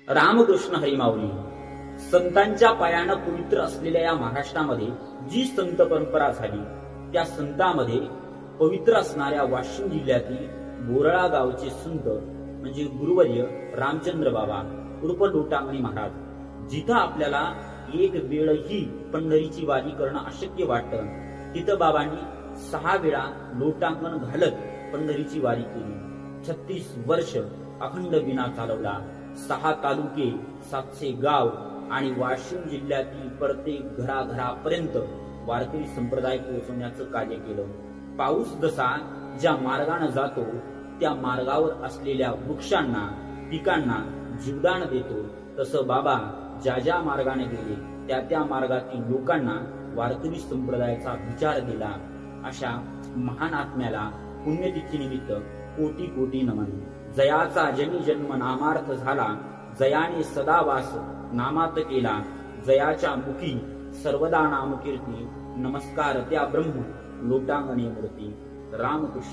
रामकृष्ण हरी माऊली. संतांच्या पायानं पवित्र असलेल्या या महाराष्ट्रामध्ये जी संत परंपरा झाली त्या संतांमध्ये पवित्र असणाऱ्या वाशिम जिल्ह्यातील बोरळा गावचे संत म्हणजे गुरुवर्य रामचंद्र बाबा उर्फ लोटांगणी महाराज. जिथं आपल्याला एक वेळही पंढरीची वारी करणं अशक्य वाटतं तिथं बाबांनी 6 वेळा लोटांगण घालत पंढरीची वारी केली. 36 वर्ष अखंड विना चालवला. 6 तालुके, 700 गाव आणि वाशिम जिल्ह्यातील प्रत्येक घराघरापर्यंत वारकरी संप्रदाय पोहोचवण्याचं कार्य केलं. पाऊस जसा ज्या मार्गाने जातो त्या मार्गावर असलेल्या वृक्षांना, पिकांना जीवदान देतो तसं बाबा ज्या ज्या मार्गाने गेले त्या त्या मार्गातील लोकांना वारकरी संप्रदायाचा विचार दिला. अशा महान आत्म्याला पुण्यतिथीनिमित्त कोटी कोटी नमन. जयाचा जनी जन्म नामार्थ झाला, जयाने सदा वास नामात केला. जयाच्या मुखी सर्वदा नामकीर्ती, नमस्कार त्या ब्रह्म लोटांगणी मूर्ती. रामकृष्ण.